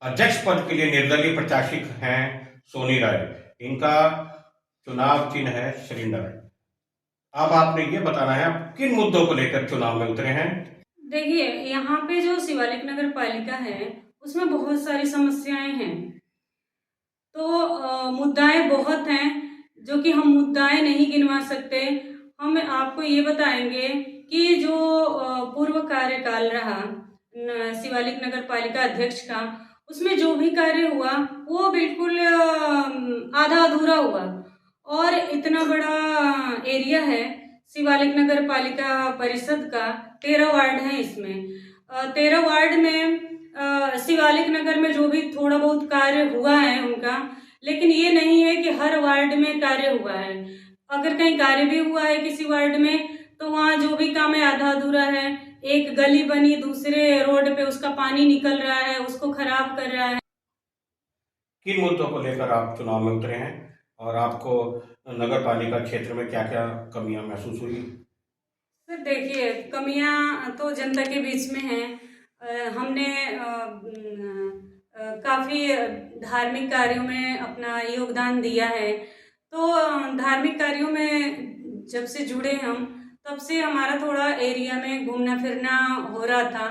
अध्यक्ष पद के लिए निर्दलीय प्रत्याशी हैं सोनी राय। इनका चुनाव चिन्ह है सिलेंडर। अब आपने ये बताना है आप किन मुद्दों को लेकर चुनाव में उतरे हैं। देखिए, यहाँ पे जो शिवालिक नगर पालिका है उसमें बहुत सारी समस्याएं हैं। तो मुद्दाएं बहुत हैं जो कि हम मुद्दाएं नहीं गिनवा सकते। हम आपको ये बताएंगे कि जो पूर्व कार्यकाल रहा शिवालिक नगर पालिका अध्यक्ष का, उसमें जो भी कार्य हुआ वो बिल्कुल आधा अधूरा हुआ। और इतना बड़ा एरिया है शिवालिक नगर पालिका परिषद का, 13 वार्ड है इसमें। 13 वार्ड में शिवालिक नगर में जो भी थोड़ा बहुत कार्य हुआ है उनका, लेकिन ये नहीं है कि हर वार्ड में कार्य हुआ है। अगर कहीं कार्य भी हुआ है किसी वार्ड में तो वहाँ जो भी काम है आधा अधूरा है। एक गली बनी, दूसरे रोड पे उसका पानी निकल रहा है, उसको खराब कर रहा है। किन मुद्दों को लेकर आप चुनाव में उतरे हैं और आपको नगर पालिका क्षेत्र में क्या क्या कमियां महसूस हुई। सर देखिए, कमियां तो जनता के बीच में हैं। हमने काफ़ी धार्मिक कार्यों में अपना योगदान दिया है। तो धार्मिक कार्यों में जब से जुड़े हम, तब से हमारा थोड़ा एरिया में घूमना फिरना हो रहा था।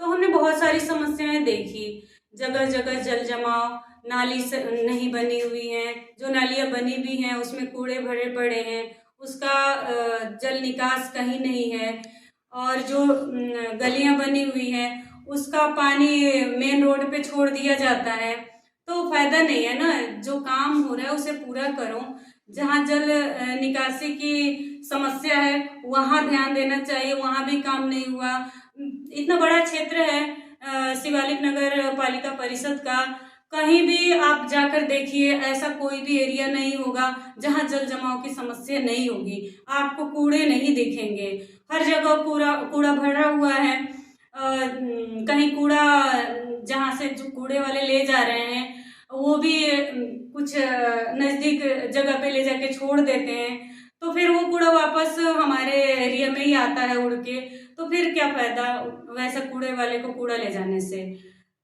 तो हमने बहुत सारी समस्याएं देखी। जगह जगह जल जमाव, नाली से नहीं बनी हुई हैं, जो नालियाँ बनी भी हैं उसमें कूड़े भरे पड़े हैं, उसका जल निकास कहीं नहीं है। और जो गलियां बनी हुई हैं उसका पानी मेन रोड पे छोड़ दिया जाता है। तो फायदा नहीं है ना, जो काम हो रहा है उसे पूरा करो। जहाँ जल निकासी की समस्या है वहाँ ध्यान देना चाहिए, वहाँ भी काम नहीं हुआ। इतना बड़ा क्षेत्र है शिवालिक नगर पालिका परिषद का, कहीं भी आप जाकर देखिए ऐसा कोई भी एरिया नहीं होगा जहाँ जल जमाव की समस्या नहीं होगी। आपको कूड़े नहीं दिखेंगे, हर जगह कूड़ा कूड़ा भरा हुआ है। कहीं कूड़ा जहाँ से जो कूड़े वाले ले जा रहे हैं वो भी कुछ नज़दीक जगह पे ले जाके छोड़ देते हैं। तो फिर वो कूड़ा वापस हमारे एरिया में ही आता है उड़ के। तो फिर क्या फायदा वैसा कूड़े वाले को कूड़ा ले जाने से।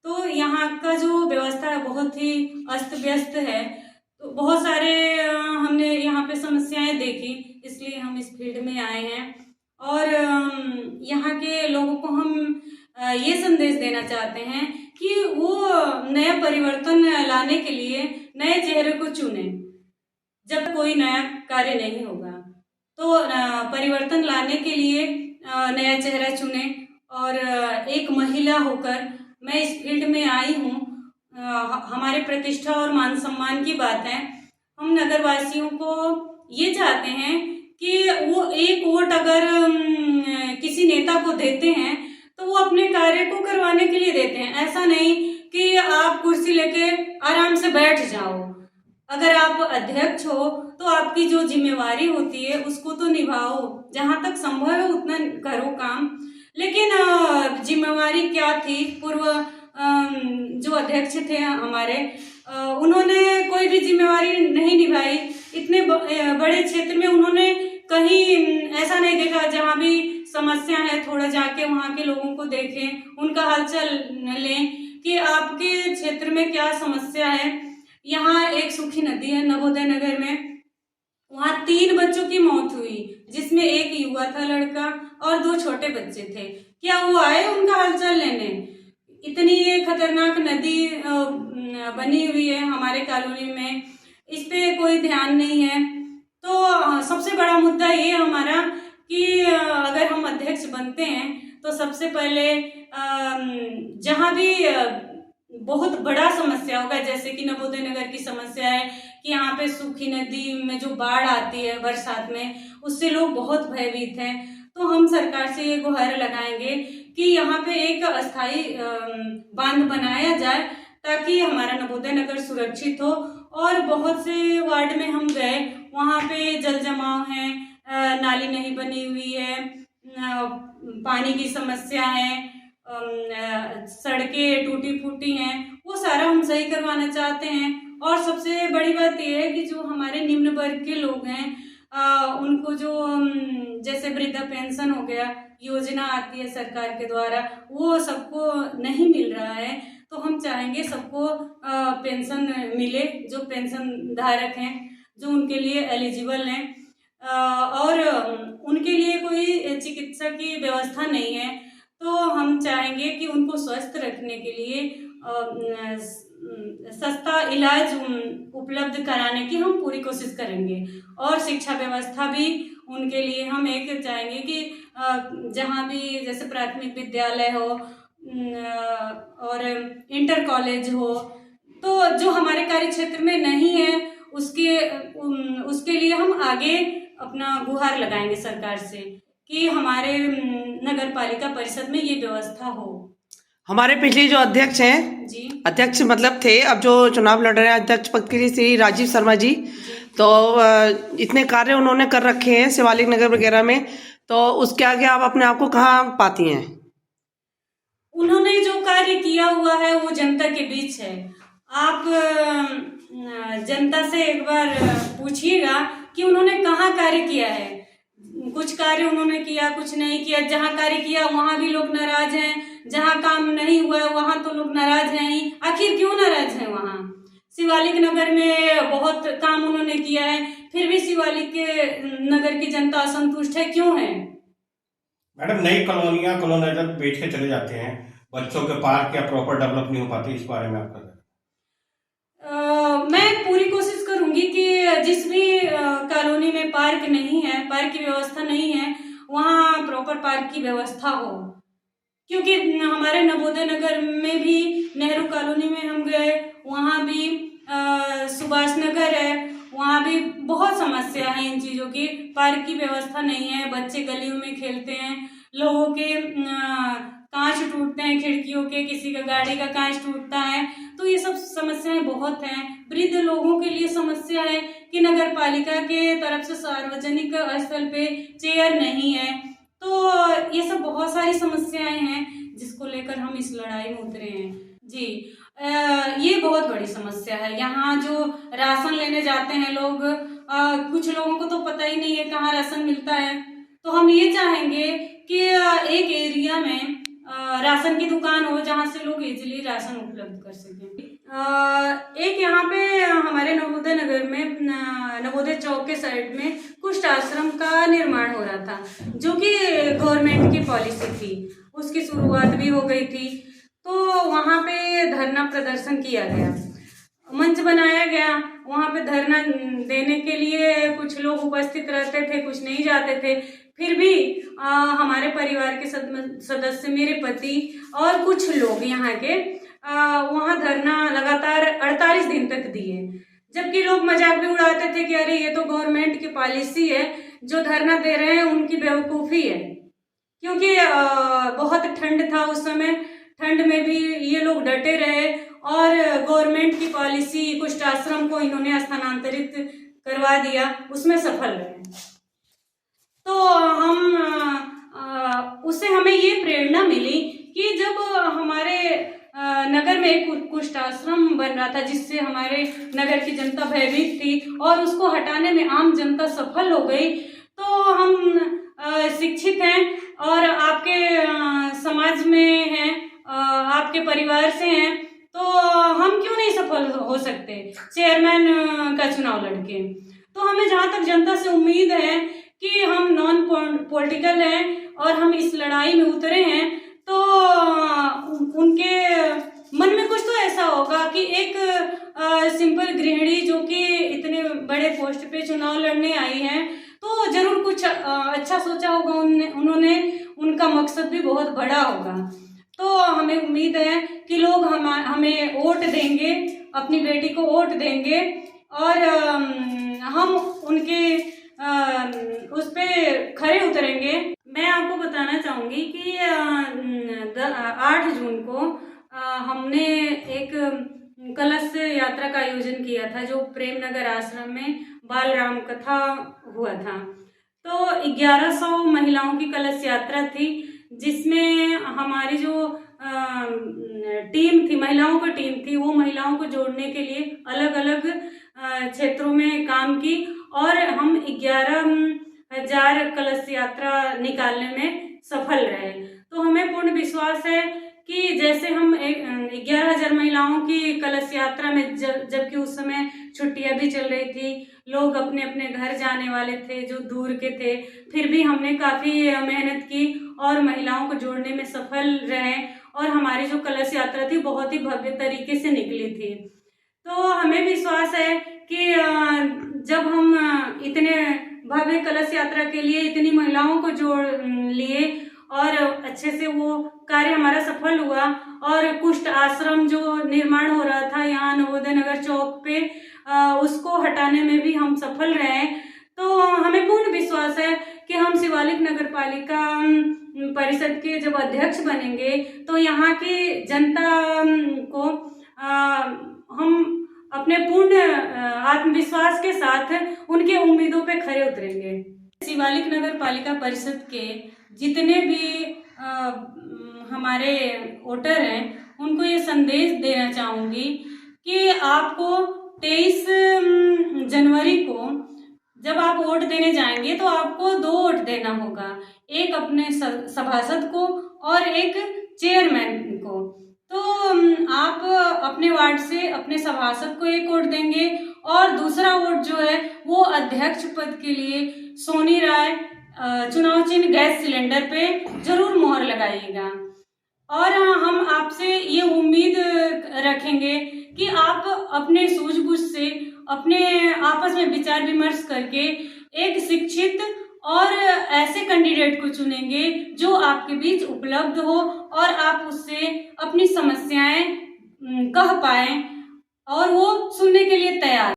तो यहाँ का जो व्यवस्था है बहुत ही अस्त व्यस्त है। तो बहुत सारे हमने यहाँ पे समस्याएं देखी, इसलिए हम इस फील्ड में आए हैं। और यहाँ के लोगों को हम ये संदेश देना चाहते हैं कि वो नया परिवर्तन लाने के लिए नए चेहरे को चुने। जब कोई नया कार्य नहीं होगा तो परिवर्तन लाने के लिए नया चेहरा चुने। और एक महिला होकर मैं इस फील्ड में आई हूँ। हमारे प्रतिष्ठा और मान सम्मान की बात है। हम नगरवासियों को ये चाहते हैं कि वो एक वोट अगर किसी नेता को देते हैं तो वो अपने कार्य को करवाने के लिए देते हैं। ऐसा नहीं कि आप कुर्सी लेके आराम से बैठ जाओ। अगर आप अध्यक्ष हो तो आपकी जो जिम्मेवारी होती है उसको तो निभाओ, जहाँ तक संभव है उतना करो काम। लेकिन जिम्मेवारी क्या थी, पूर्व जो अध्यक्ष थे हमारे, उन्होंने कोई भी जिम्मेवारी नहीं निभाई। इतने बड़े क्षेत्र में उन्होंने कहीं ऐसा नहीं देखा जहाँ भी समस्या है थोड़ा जाके वहाँ के लोगों को देखें, उनका हालचाल लें कि आपके क्षेत्र में क्या समस्या है। यहाँ एक सूखी नदी है नवोदय नगर में, वहाँ 3 बच्चों की मौत हुई, जिसमें एक युवा था लड़का और 2 छोटे बच्चे थे। क्या वो आए उनका हालचाल लेने? इतनी ये खतरनाक नदी बनी हुई है हमारे कॉलोनी में, इस पे कोई ध्यान नहीं है। तो सबसे बड़ा मुद्दा ये है हमारा कि अगर हम अध्यक्ष बनते हैं तो सबसे पहले जहाँ भी बहुत बड़ा समस्या होगा, जैसे कि नवोदय नगर की समस्या है कि यहाँ पे सूखी नदी में जो बाढ़ आती है बरसात में, उससे लोग बहुत भयभीत हैं। तो हम सरकार से ये गुहार लगाएंगे कि यहाँ पे एक अस्थाई बांध बनाया जाए ताकि हमारा नवोदय नगर सुरक्षित हो। और बहुत से वार्ड में हम गए, वहाँ पे जल जमाव है, नाली नहीं बनी हुई है, पानी की समस्या है, सड़कें टूटी फूटी हैं, वो सारा हम सही करवाना चाहते हैं। और सबसे बड़ी बात यह है कि जो हमारे निम्न वर्ग के लोग हैं उनको जो जैसे वृद्धा पेंशन हो गया, योजना आती है सरकार के द्वारा, वो सबको नहीं मिल रहा है। तो हम चाहेंगे सबको पेंशन मिले, जो पेंशन धारक हैं, जो उनके लिए एलिजिबल हैं, और उनके लिए कोई चिकित्सा की व्यवस्था नहीं है, तो हम चाहेंगे कि उनको स्वस्थ रखने के लिए सस्ता इलाज उपलब्ध कराने की हम पूरी कोशिश करेंगे। और शिक्षा व्यवस्था भी उनके लिए हम एक चाहेंगे कि जहाँ भी जैसे प्राथमिक विद्यालय हो और इंटर कॉलेज हो, तो जो हमारे कार्य क्षेत्र में नहीं है उसके लिए हम आगे अपना गुहार लगाएंगे सरकार से कि हमारे नगर पालिका परिषद में ये व्यवस्था हो। हमारे पिछले जो अध्यक्ष हैं, जी अध्यक्ष मतलब थे, अब जो चुनाव लड़ रहे हैं अध्यक्ष पद के लिए, श्री राजीव शर्मा जी, तो इतने कार्य उन्होंने कर रखे हैं शिवालिक नगर वगैरह में, तो उसके आगे आप अपने आप को कहाँ पाती हैं? उन्होंने जो कार्य किया हुआ है वो जनता के बीच है। आप जनता से एक बार पूछिएगा कि उन्होंने कहाँ कार्य किया है। कुछ कार्य उन्होंने किया, कुछ नहीं किया। जहाँ कार्य किया वहाँ भी लोग नाराज हैं, जहाँ काम नहीं हुआ वहाँ तो लोग नाराज हैं ही। आखिर क्यों नाराज हैं? वहाँ शिवालिक नगर में बहुत काम उन्होंने किया है, फिर भी शिवालिक के नगर की जनता असंतुष्ट है, क्यों है? मैडम, नई कॉलोनाइजर बेच के चले जाते हैं, बच्चों के पार्क या प्रॉपर डेवलप नहीं हो पाती, इस बारे में आपका मैं पूरी कोशिश करूंगी कि जिस भी कॉलोनी में पार्क नहीं है, पार्क की व्यवस्था नहीं है, वहाँ प्रॉपर पार्क की व्यवस्था हो। क्योंकि हमारे नवोदय नगर में भी नेहरू कॉलोनी में हम गए, वहाँ भी सुभाष नगर है, वहाँ भी बहुत समस्या है इन चीज़ों की। पार्क की व्यवस्था नहीं है, बच्चे गलियों में खेलते हैं, लोगों के कांच टूटते हैं खिड़कियों के, किसी का गाड़ी का कांच टूटता है, तो ये सब समस्याएं बहुत हैं। वृद्ध लोगों के लिए समस्या है कि नगर पालिका के तरफ से सार्वजनिक स्थल पे चेयर नहीं है, तो ये सब बहुत सारी समस्याएं हैं जिसको लेकर हम इस लड़ाई में उतरे हैं। जी, ये बहुत बड़ी समस्या है। यहाँ जो राशन लेने जाते हैं लोग, कुछ लोगों को तो पता ही नहीं है कहाँ राशन मिलता है, तो हम ये चाहेंगे कि एक एरिया में राशन की दुकान हो जहाँ से लोग इजीली राशन उपलब्ध कर सकें। एक यहाँ पे हमारे नवोदय नगर में नवोदय चौक के साइड में कुष्ठ आश्रम का निर्माण हो रहा था, जो कि गवर्नमेंट की पॉलिसी थी, उसकी शुरुआत भी हो गई थी। तो वहाँ पे धरना प्रदर्शन किया गया, मंच बनाया गया, वहाँ पे धरना देने के लिए कुछ लोग उपस्थित रहते थे, कुछ नहीं जाते थे। फिर भी हमारे परिवार के सदस्य, मेरे पति और कुछ लोग यहाँ के वहाँ धरना लगातार 48 दिन तक दिए, जबकि लोग मजाक भी उड़ाते थे कि अरे ये तो गवर्नमेंट की पॉलिसी है, जो धरना दे रहे हैं उनकी बेवकूफ़ी है। क्योंकि बहुत ठंड था उस समय, ठंड में भी ये लोग डटे रहे और गवर्नमेंट की पॉलिसी कुष्ठ आश्रम को इन्होंने स्थानांतरित करवा दिया, उसमें सफल रहे। तो उससे हमें ये प्रेरणा मिली कि जब हमारे नगर में एक कुष्ठ आश्रम बन रहा था जिससे हमारे नगर की जनता भयभीत थी और उसको हटाने में आम जनता सफल हो गई, तो हम शिक्षित हैं और आपके समाज में हैं, आपके परिवार से हैं, तो हम क्यों नहीं सफल हो सकते चेयरमैन का चुनाव लड़के। तो हमें जहाँ तक जनता से उम्मीद है कि हम नॉन पॉलिटिकल हैं और हम इस लड़ाई में उतरे हैं, तो उनके मन में कुछ तो ऐसा होगा कि एक सिंपल गृहिणी जो कि इतने बड़े पोस्ट पे चुनाव लड़ने आई है, तो जरूर कुछ अच्छा सोचा होगा उन्होंने, उनका मकसद भी बहुत बड़ा होगा। तो हमें उम्मीद है कि लोग हमें वोट देंगे, अपनी बेटी को वोट देंगे और हम उनके उस पे खरे उतरेंगे। मैं आपको बताना चाहूँगी कि 8 जून को हमने एक कलश यात्रा का आयोजन किया था, जो प्रेम नगर आश्रम में बाल राम कथा हुआ था। तो 1100 महिलाओं की कलश यात्रा थी, जिसमें हमारी जो टीम थी, महिलाओं की टीम थी, वो महिलाओं को जोड़ने के लिए अलग अलग क्षेत्रों में काम की और हम 11,000 कलश यात्रा निकालने में सफल रहे। तो हमें पूर्ण विश्वास है कि जैसे हम 11,000 महिलाओं की कलश यात्रा में जबकि उस समय छुट्टियां भी चल रही थी, लोग अपने अपने घर जाने वाले थे जो दूर के थे, फिर भी हमने काफ़ी मेहनत की और महिलाओं को जोड़ने में सफल रहे और हमारी जो कलश यात्रा थी बहुत ही भव्य तरीके से निकली थी। तो हमें विश्वास है कि जब हम इतने भव्य कलश यात्रा के लिए इतनी महिलाओं को जोड़ लिए और अच्छे से वो कार्य हमारा सफल हुआ और कुष्ठ आश्रम जो निर्माण हो रहा था यहाँ नवोदय नगर चौक पे, उसको हटाने में भी हम सफल रहे। तो हमें पूर्ण विश्वास है कि हम शिवालिक नगर पालिका परिषद के जब अध्यक्ष बनेंगे तो यहाँ की जनता को हम अपने पूर्ण आत्मविश्वास के साथ उनके उम्मीदों पे खरे उतरेंगे। शिवालिक नगर पालिका परिषद के जितने भी हमारे वोटर हैं उनको ये संदेश देना चाहूँगी कि आपको 23 जनवरी को जब आप वोट देने जाएंगे तो आपको 2 वोट देना होगा, एक अपने सभासद को और एक चेयरमैन को। तो आप अपने वार्ड से अपने सभासद को 1 वोट देंगे और दूसरा वोट जो है वो अध्यक्ष पद के लिए सोनी राय चुनाव चिन्ह गैस सिलेंडर पे जरूर मोहर लगाइएगा। और हम आपसे ये उम्मीद रखेंगे कि आप अपने सूझबूझ से अपने आपस में विचार विमर्श करके एक शिक्षित और ऐसे कैंडिडेट को चुनेंगे जो आपके बीच उपलब्ध हो और आप उससे अपनी समस्याएं कह पाएं और वो सुनने के लिए तैयार।